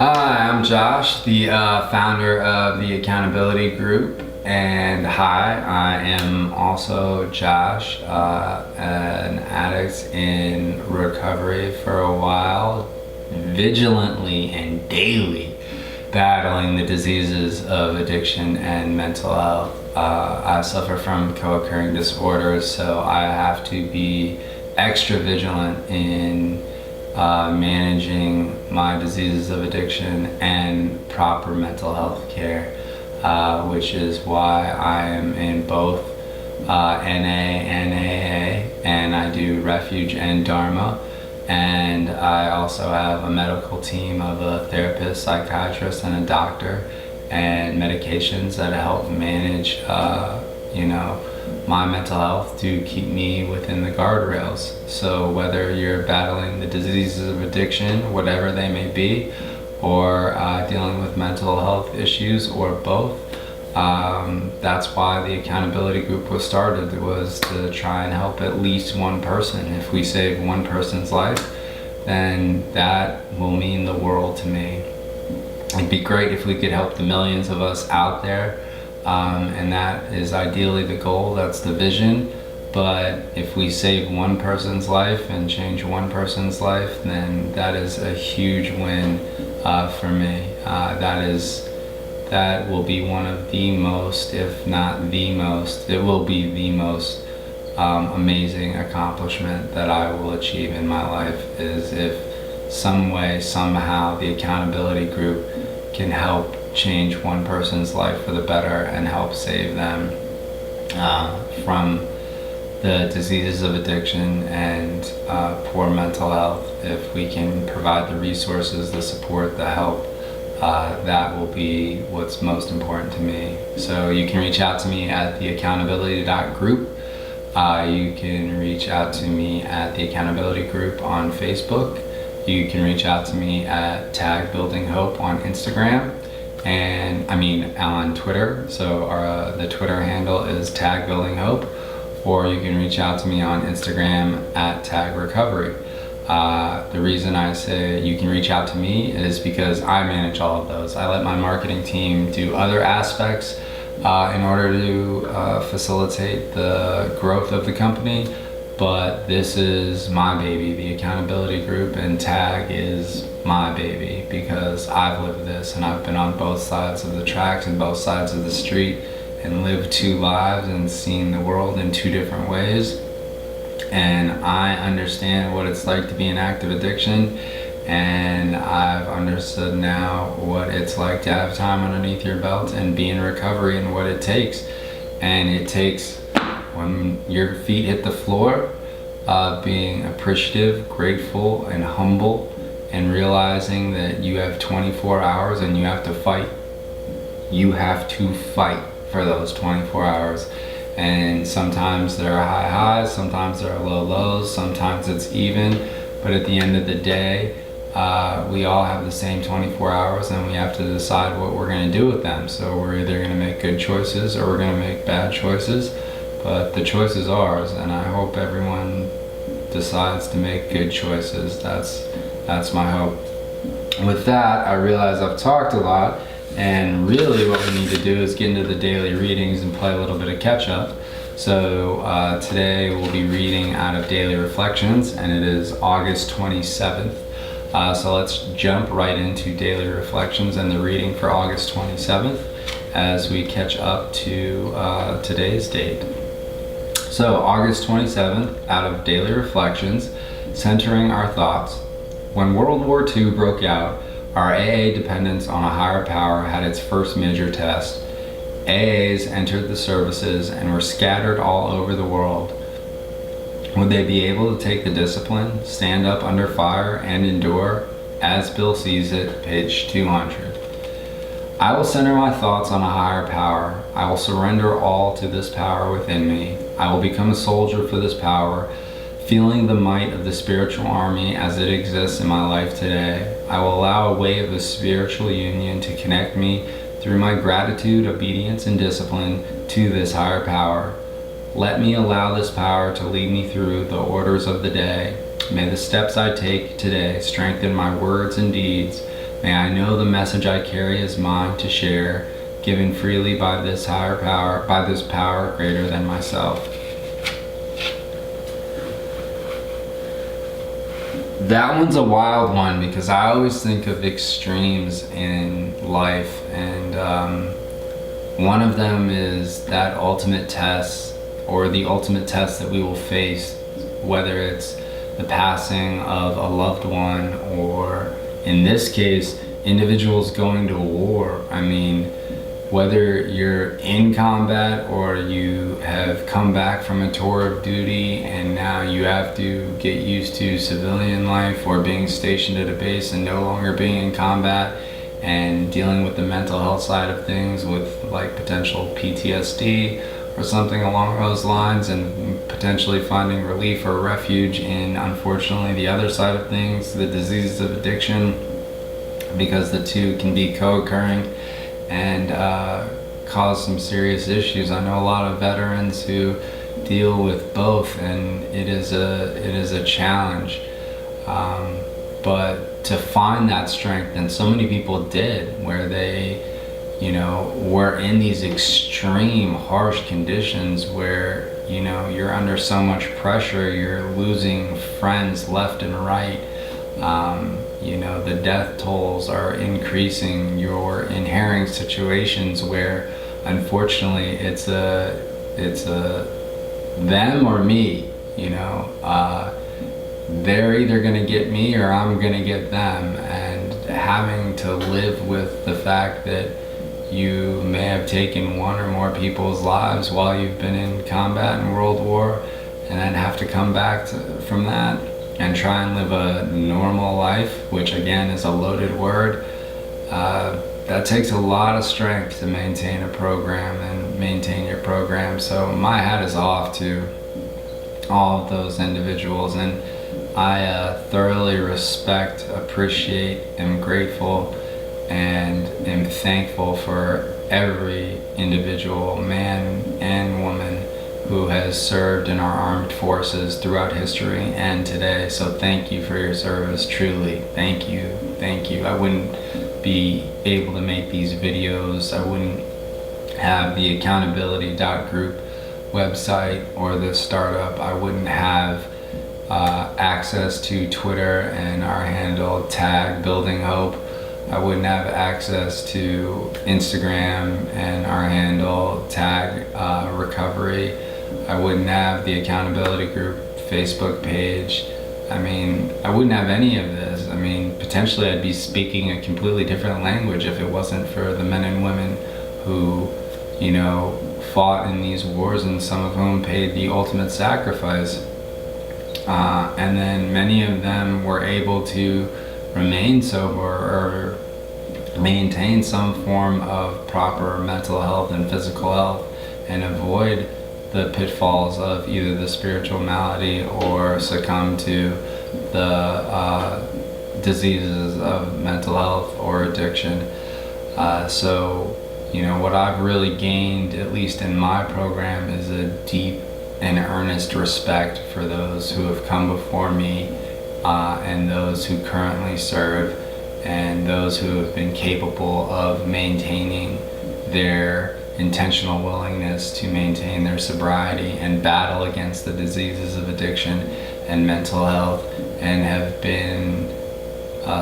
Hi, I'm Josh, the founder of the Accountability Group, and hi, I am also Josh, an addict in recovery for a while, vigilantly and daily battling the diseases of addiction and mental health. I suffer from co-occurring disorders, so I have to be extra vigilant in managing my diseases of addiction and proper mental health care, which is why I am in both NA and AA, and I do Refuge and Dharma, and I also have a medical team of a therapist, psychiatrist, and a doctor, and medications that help manage my mental health to keep me within the guardrails. So whether you're battling the diseases of addiction, whatever they may be, or dealing with mental health issues, or both, that's why the accountability group was started, was to try and help at least one person. If we save one person's life, then that will mean the world to me. It'd be great if we could help the millions of us out there, and that is ideally the goal, that's the vision. But if we save one person's life and change one person's life, then that is a huge win for me. That will be one of the most, if not the most, it will be the most amazing accomplishment that I will achieve in my life, is if some way, somehow, the accountability group can help change one person's life for the better and help save them from the diseases of addiction and poor mental health. If we can provide the resources, the support, the help, that will be what's most important to me. So you can reach out to me at theaccountability.group. You can reach out to me at the Accountability Group on Facebook. You can reach out to me at Tag Building Hope on Instagram, and on Twitter. So the Twitter handle is Tag Building Hope, or you can reach out to me on Instagram at Tag Recovery. The reason I say you can reach out to me is because I manage all of those. I let my marketing team do other aspects in order to facilitate the growth of the company. But this is my baby, the accountability group, and Tag is my baby because I've lived this and I've been on both sides of the tracks and both sides of the street and lived two lives and seen the world in two different ways. And I understand what it's like to be in active addiction, and I've understood now what it's like to have time underneath your belt and be in recovery and what it takes. And it takes, when your feet hit the floor, being appreciative, grateful, and humble, and realizing that you have 24 hours and you have to fight. You have to fight for those 24 hours. And sometimes there are high highs, sometimes there are low lows, sometimes it's even. But at the end of the day, we all have the same 24 hours, and we have to decide what we're going to do with them. So we're either going to make good choices or we're going to make bad choices. But the choice is ours, and I hope everyone decides to make good choices. That's my hope. With that, I realize I've talked a lot, and really what we need to do is get into the daily readings and play a little bit of catch up. So today we'll be reading out of Daily Reflections, and it is August 27th. So let's jump right into Daily Reflections and the reading for August 27th as we catch up to today's date. So August 27th, out of Daily Reflections, centering our thoughts. When World War II broke out, our AA dependence on a higher power had its first major test. AAs entered the services and were scattered all over the world. Would they be able to take the discipline, stand up under fire, and endure? As Bill sees it, page 200. I will center my thoughts on a higher power. I will surrender all to this power within me. I will become a soldier for this power, feeling the might of the spiritual army as it exists in my life today. I will allow a wave of spiritual union to connect me through my gratitude, obedience, and discipline to this higher power. Let me allow this power to lead me through the orders of the day. May the steps I take today strengthen my words and deeds. May I know the message I carry is mine to share, given freely by this higher power, by this power greater than myself. That one's a wild one because I always think of extremes in life, and one of them is that ultimate test, or the ultimate test that we will face, whether it's the passing of a loved one, or in this case, individuals going to war. I mean, whether you're in combat or you have come back from a tour of duty and now you have to get used to civilian life, or being stationed at a base and no longer being in combat and dealing with the mental health side of things with like potential PTSD or something along those lines, and potentially finding relief or refuge in, unfortunately, the other side of things, the diseases of addiction, because the two can be co-occurring and cause some serious issues. I know a lot of veterans who deal with both, and it is a challenge. But to find that strength, and so many people did, where they, were in these extreme harsh conditions where, you're under so much pressure, you're losing friends left and right. The death tolls are increasing. You're inheriting situations where, unfortunately, it's a them or me. They're either gonna get me or I'm gonna get them, and having to live with the fact that you may have taken one or more people's lives while you've been in combat in World War, and then have to come back from that and try and live a normal life, which again is a loaded word. That takes a lot of strength to maintain a program and maintain your program. So my hat is off to all of those individuals, and I thoroughly respect, appreciate, am grateful, and am thankful for every individual, man and woman, who has served in our armed forces throughout history and today. So thank you for your service, truly. Thank you, thank you. I wouldn't be able to make these videos. I wouldn't have the theaccountability.group website or the startup. I wouldn't have access to Twitter and our handle #buildinghope. I wouldn't have access to Instagram and our handle #recovery. I wouldn't have the accountability group Facebook page. I mean, I wouldn't have any of this. I mean, potentially I'd be speaking a completely different language if it wasn't for the men and women who, fought in these wars, and some of whom paid the ultimate sacrifice. And then many of them were able to remain sober or maintain some form of proper mental health and physical health, and avoid the pitfalls of either the spiritual malady or succumb to the diseases of mental health or addiction. So, what I've really gained, at least in my program, is a deep and earnest respect for those who have come before me, and those who currently serve, and those who have been capable of maintaining their intentional willingness to maintain their sobriety and battle against the diseases of addiction and mental health, and have been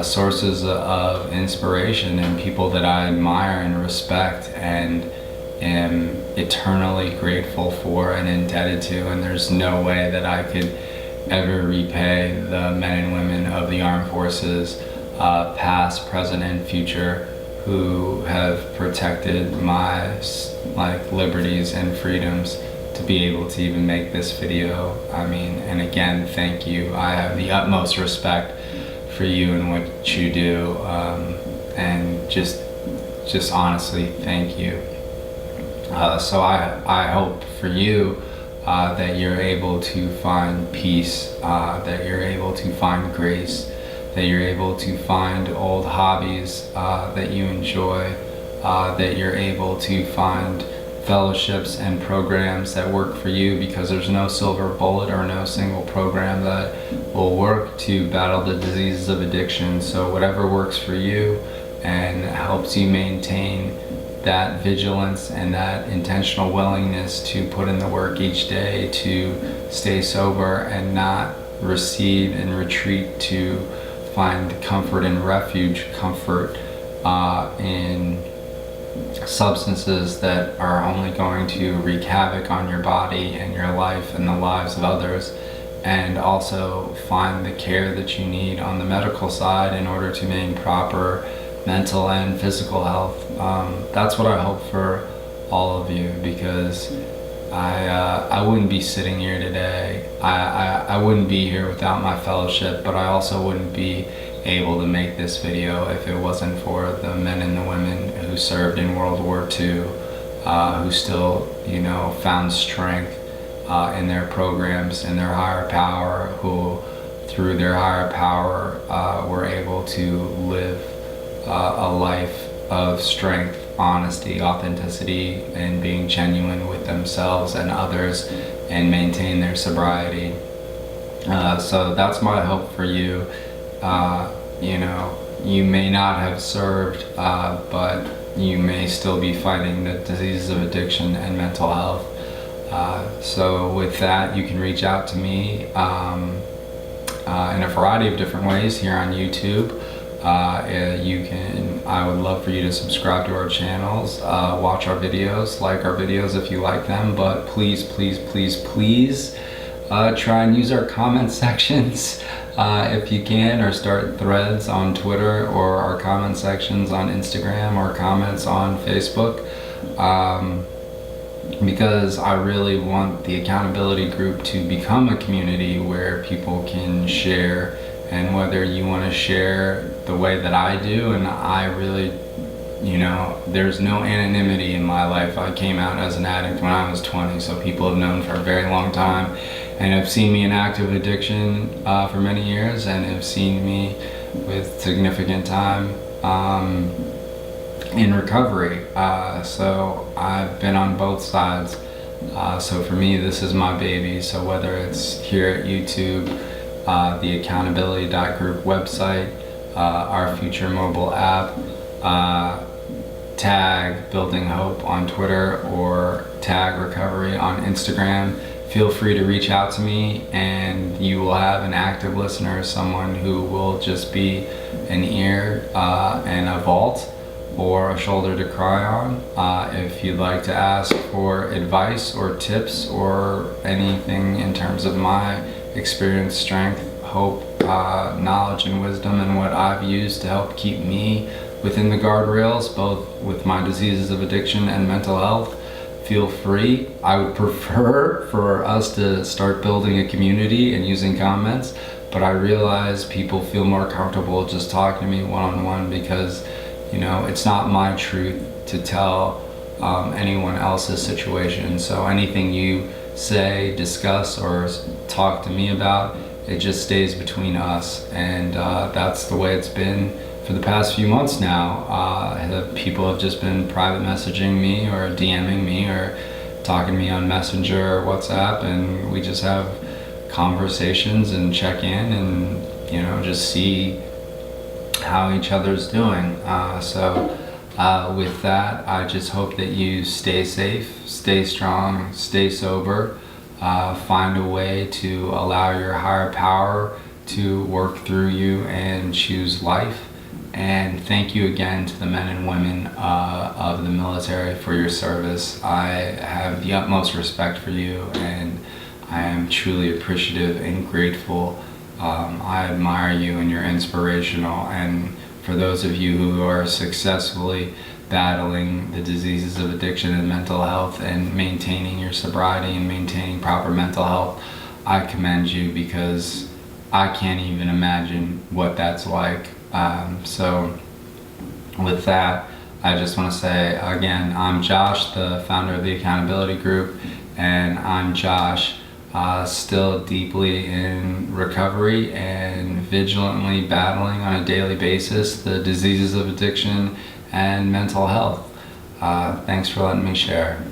sources of inspiration and people that I admire and respect and am eternally grateful for and indebted to. And there's no way that I could ever repay the men and women of the armed forces, past, present, and future, who have protected my liberties and freedoms to be able to even make this video. I mean, and again, thank you. I have the utmost respect for you and what you do, and just honestly, thank you. So I hope for you that you're able to find peace, that you're able to find grace, that you're able to find old hobbies that you enjoy, that you're able to find fellowships and programs that work for you, because there's no silver bullet or no single program that will work to battle the diseases of addiction. So whatever works for you, and helps you maintain that vigilance and that intentional willingness to put in the work each day to stay sober and not recede and retreat to find comfort and refuge, comfort in substances that are only going to wreak havoc on your body and your life and the lives of others, and also find the care that you need on the medical side in order to maintain proper mental and physical health. That's what I hope for all of you, because I wouldn't be sitting here today. I wouldn't be here without my fellowship, but I also wouldn't be able to make this video if it wasn't for the men and the women who served in World War II, who still, found strength in their programs, in their higher power, who through their higher power were able to live a life of strength, honesty, authenticity, and being genuine with themselves and others, and maintain their sobriety. So that's my hope for you. You may not have served, but you may still be fighting the diseases of addiction and mental health. So with that, you can reach out to me in a variety of different ways here on YouTube. I would love for you to subscribe to our channels, watch our videos, like our videos if you like them, but please try and use our comment sections if you can, or start threads on Twitter, or our comment sections on Instagram, or comments on Facebook, because I really want the accountability group to become a community where people can share. And whether you want to share the way that I do, and I really, there's no anonymity in my life. I came out as an addict when I was 20, so people have known for a very long time and have seen me in active addiction for many years, and have seen me with significant time in recovery. So I've been on both sides. So for me, this is my baby. So whether it's here at YouTube, theaccountability.group website, our future mobile app, tag Building Hope on Twitter, or tag Recovery on Instagram, feel free to reach out to me, and you will have an active listener, someone who will just be an ear and a vault, or a shoulder to cry on. If you'd like to ask for advice or tips or anything in terms of my experience, strength, hope, knowledge, and wisdom, and what I've used to help keep me within the guardrails, both with my diseases of addiction and mental health, feel free. I would prefer for us to start building a community and using comments, but I realize people feel more comfortable just talking to me one-on-one, because it's not my truth to tell anyone else's situation. So anything you say, discuss, or talk to me about, it just stays between us. And that's the way it's been for the past few months now. People have just been private messaging me, or DMing me, or talking to me on Messenger or WhatsApp, and we just have conversations and check in, and just see how each other's doing. So with that, I just hope that you stay safe, stay strong, stay sober, find a way to allow your higher power to work through you and choose life. And thank you again to the men and women of the military for your service. I have the utmost respect for you, and I am truly appreciative and grateful. I admire you, and you're inspirational. And for those of you who are successfully battling the diseases of addiction and mental health, and maintaining your sobriety and maintaining proper mental health, I commend you, because I can't even imagine what that's like. So with that, I just want to say again, I'm Josh, the founder of the Accountability Group, and I'm Josh, still deeply in recovery and vigilantly battling on a daily basis the diseases of addiction and mental health. Thanks for letting me share.